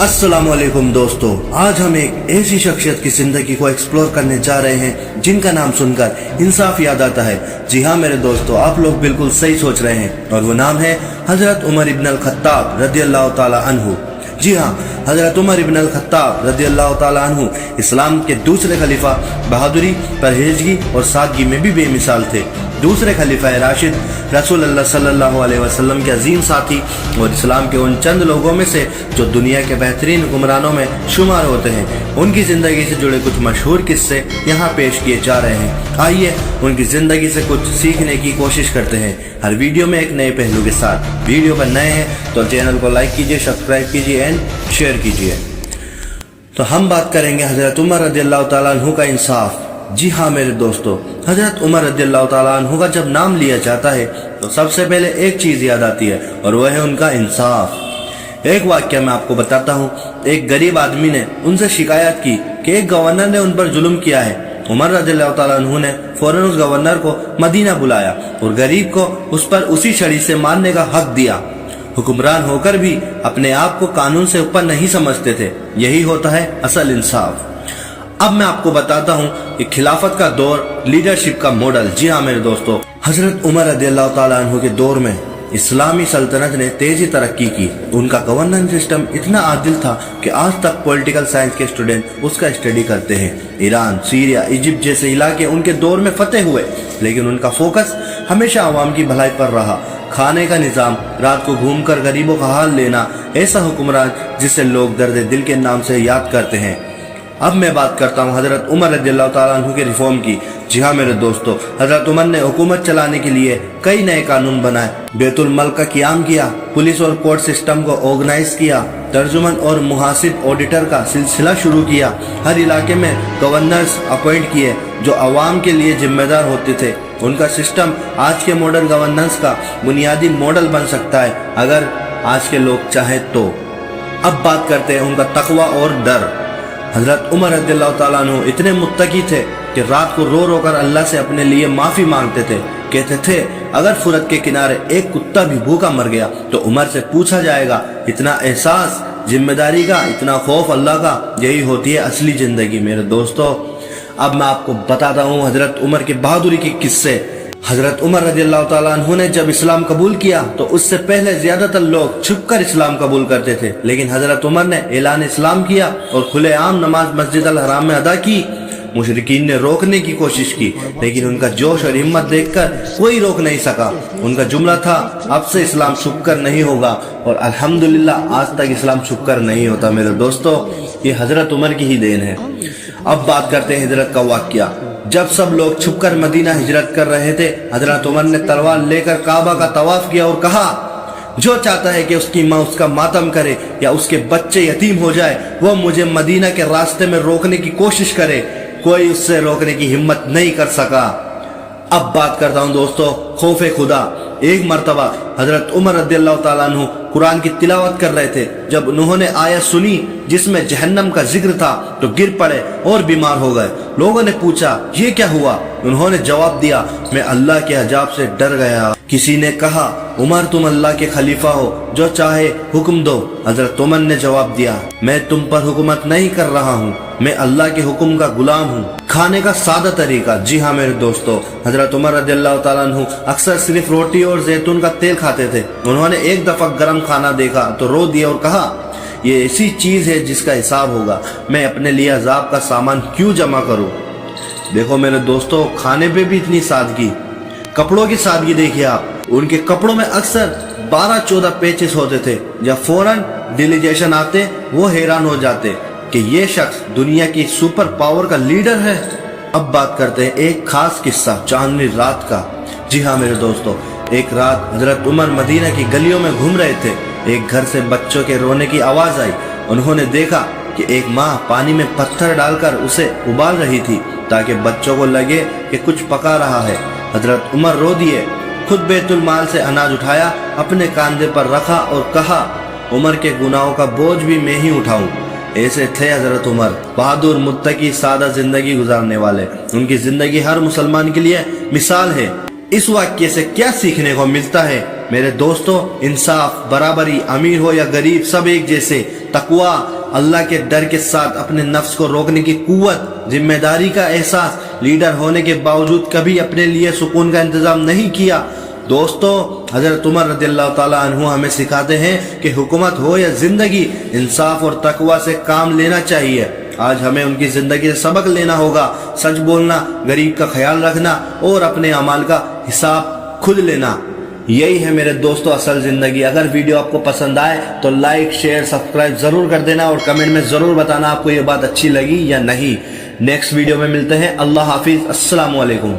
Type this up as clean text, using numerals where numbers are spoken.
अस्सलामुअलैकुम दोस्तों, आज हम एक ऐसी शख्सियत की जिंदगी को एक्सप्लोर करने जा रहे हैं जिनका नाम सुनकर इंसाफ याद आता है। जी हाँ मेरे दोस्तों, आप लोग बिल्कुल सही सोच रहे हैं और वो नाम है हजरत उमर इब्न अल खत्ताब रदियल्लाहु ताला अन्हु। जी हाँ, हजरत उमर इब्न अल खत्ताब रदियल्लाहु ताला अन्हु इस्लाम के दूसरे खलीफा, बहादुरी, परहेजगी और सादगी में भी बेमिसाल थे। दूसरे खलीफा राशिद, रसूल अल्लाह सल्लल्लाहु अलैहि वसल्लम के अजीम साथी और इस्लाम के उन चंद लोगों में से जो दुनिया के बेहतरीन हुक्मरानों में शुमार होते हैं। उनकी ज़िंदगी से जुड़े कुछ मशहूर किस्से यहाँ पेश किए जा रहे हैं। आइए उनकी ज़िंदगी से कुछ सीखने की कोशिश करते हैं, हर वीडियो में एक नए पहलू के साथ। वीडियो पर नए हैं तो चैनल को लाइक कीजिए, सब्सक्राइब कीजिए एंड शेयर कीजिए। तो हम बात करेंगे हजरत उमर रदियल्लाहु ताला अन्हु का इंसाफ। जी हाँ मेरे दोस्तों, हजरत उमर रदियल्लाहु ताला अन्हु का जब नाम लिया जाता है तो सबसे पहले एक चीज याद आती है और वह है उनका इंसाफ। एक वाक्य मैं आपको बताता हूँ। एक गरीब आदमी ने उनसे शिकायत की कि एक गवर्नर ने उन पर जुल्म किया है। उमर रदियल्लाहु ताला अन्हु ने फौरन उस गवर्नर को मदीना बुलाया और गरीब को उस पर उसी छड़ी से मारने का हक दिया। हुक्मरान होकर भी अपने आप को कानून से ऊपर नहीं समझते थे। यही होता है असल इंसाफ। अब मैं आपको बताता हूँ कि खिलाफत का दौर, लीडरशिप का मॉडल। जी हाँ मेरे दोस्तों, हजरत उमर रदियल्लाहु ताला अन्हु के दौर में इस्लामी सल्तनत ने तेजी तरक्की की। उनका गवर्नेंस सिस्टम इतना आदिल था कि आज तक पॉलिटिकल साइंस के स्टूडेंट उसका स्टडी करते हैं। ईरान, सीरिया, इजिप्ट जैसे इलाके उनके दौर में फतेह हुए, लेकिन उनका फोकस हमेशा आवाम की भलाई पर रहा। खाने का निजाम, रात को घूमकर गरीबों का हाल लेना, ऐसा हुक्मरान जिसे लोग दर्द दिल के नाम से याद करते हैं। अब मैं बात करता हूँ हजरत उमर रदियल्लाहु ताला अन्हु के रिफॉर्म की। जी हाँ मेरे दोस्तों, हजरत उमर ने हुकूमत चलाने के लिए कई नए कानून बनाए, बैतुल मल का क़याम किया, पुलिस और कोर्ट सिस्टम को ऑर्गेनाइज किया, तर्जुमन और मुहासिब ऑडिटर का सिलसिला शुरू किया। हर इलाके में गवर्नर्स अपॉइंट किए जो अवाम के लिए जिम्मेदार होते थे। उनका सिस्टम आज के मॉडर्न गवर्नेंस का बुनियादी मॉडल बन सकता है अगर आज के लोग चाहें तो। अब बात करते हैं उनका तकवा और डर। हजरत उमर रदियल्लाहु ताला अन्हु इतने मुत्तकी थे कि रात को रो रो कर अल्लाह से अपने लिए माफी मांगते थे। कहते थे अगर फुरत के किनारे एक कुत्ता भी भूखा मर गया तो उमर से पूछा जाएगा। इतना एहसास जिम्मेदारी का, इतना खौफ अल्लाह का, यही होती है असली जिंदगी मेरे दोस्तों। अब मैं आपको बताता हूँ हजरत उमर की बहादुरी के किस्से। हजरत उमर रदियल्लाहु ताला अन्हु ने जब इस्लाम कबूल किया तो उससे पहले ज्यादातर लोग छुपकर इस्लाम कबूल करते थे, लेकिन हजरत उमर ने ऐलान इस्लाम किया और खुलेआम नमाज मस्जिद अल हराम में अदा की। मुशरिकीन ने रोकने की कोशिश की, लेकिन उनका जोश और हिम्मत देखकर कोई रोक नहीं सका। उनका जुमला था, अब से इस्लाम छुपकर नहीं होगा, और अल्हम्दुलिल्लाह आज तक इस्लाम छुपकर नहीं होता मेरे दोस्तों। ये हजरत उमर की ही देन है। अब बात करते हैं हिजरत का वाकया। जब सब लोग छुपकर मदीना हिजरत कर रहे थे, हजरत उमर ने तलवार लेकर काबा का तवाफ किया और कहा, जो चाहता है कि उसकी माँ उसका मातम करे या उसके बच्चे यतीम हो जाए, वो मुझे मदीना के रास्ते में रोकने की कोशिश करे। कोई उससे रोकने की हिम्मत नहीं कर सका। अब बात करता हूँ दोस्तों खौफे खुदा। एक मर्तबा हजरत उमर रदियल्लाहु ताला अन्हु कुरान की तिलावत कर रहे थे। जब उन्होंने आयत सुनी जिसमें जहन्नम का जिक्र था तो गिर पड़े और बीमार हो गए। लोगों ने पूछा ये क्या हुआ? उन्होंने जवाब दिया, मैं अल्लाह के अजाब से डर गया। किसी ने कहा, उमर तुम अल्लाह के खलीफा हो, जो चाहे हुक्म दो। हजरत उमर ने जवाब दिया, मैं तुम पर हुकूमत नहीं कर रहा हूँ, मैं अल्लाह के हुक्म का गुलाम हूँ। खाने का सादा तरीका। जी हाँ मेरे दोस्तों, हजरत उमर रदियल्लाहु ताला अन्हु अक्सर सिर्फ रोटी और जैतून का तेल खाते थे। उन्होंने एक दफा गरम खाना देखा तो रो दिया और कहा, ये ऐसी चीज है जिसका हिसाब होगा, मैं अपने लिए अजाब का सामान क्यों जमा करूं। देखो मेरे दोस्तों, खाने पे भी इतनी सादगी। कपड़ों की सादगी देखिए आप। उनके कपड़ों में अक्सर 12-14 पेचेस होते थे। जब फौरन डेलीगेशन आते वो हैरान हो जाते कि ये शख्स दुनिया की सुपर पावर का लीडर है। अब बात करते हैं एक खास किस्सा, चांदनी रात का। जी हाँ मेरे दोस्तों, एक रात हजरत उमर मदीना की गलियों में घूम रहे थे। एक घर से बच्चों के रोने की आवाज आई। उन्होंने देखा कि एक माँ पानी में पत्थर डालकर उसे उबाल रही थी ताकि बच्चों को लगे कि कुछ पका रहा है। हजरत उमर रो दिए, खुद बैतुल माल से अनाज उठाया, अपने कांधे पर रखा और कहा, उमर के गुनाहों का बोझ भी मैं ही उठाऊं। ऐसे थे हजरत उमर, बहादुर, मुत्तकी, सादा जिंदगी गुजारने वाले। उनकी जिंदगी हर मुसलमान के लिए मिसाल है। इस वाक्य से क्या सीखने को मिलता है मेरे दोस्तों? इंसाफ, बराबरी, अमीर हो या गरीब सब एक जैसे। तकवा, अल्लाह के डर के साथ अपने नफ्स को रोकने की कुव्वत, जिम्मेदारी का एहसास, लीडर होने के बावजूद कभी अपने लिए सुकून का इंतजाम नहीं किया। दोस्तों, हजरत उमर रज़ियल्लाहु ताला अन्हु हमें सिखाते हैं कि हुकूमत हो या जिंदगी, इंसाफ और तकवा से काम लेना चाहिए। आज हमें उनकी जिंदगी से सबक लेना होगा। सच बोलना, गरीब का ख्याल रखना और अपने अमाल का हिसाब खुद लेना, यही है मेरे दोस्तों असल जिंदगी। अगर वीडियो आपको पसंद आए तो लाइक, शेयर, सब्सक्राइब जरूर कर देना और कमेंट में जरूर बताना आपको ये बात अच्छी लगी या नहीं। नेक्स्ट वीडियो में मिलते हैं। अल्लाह हाफिज, अस्सलाम वालेकुम।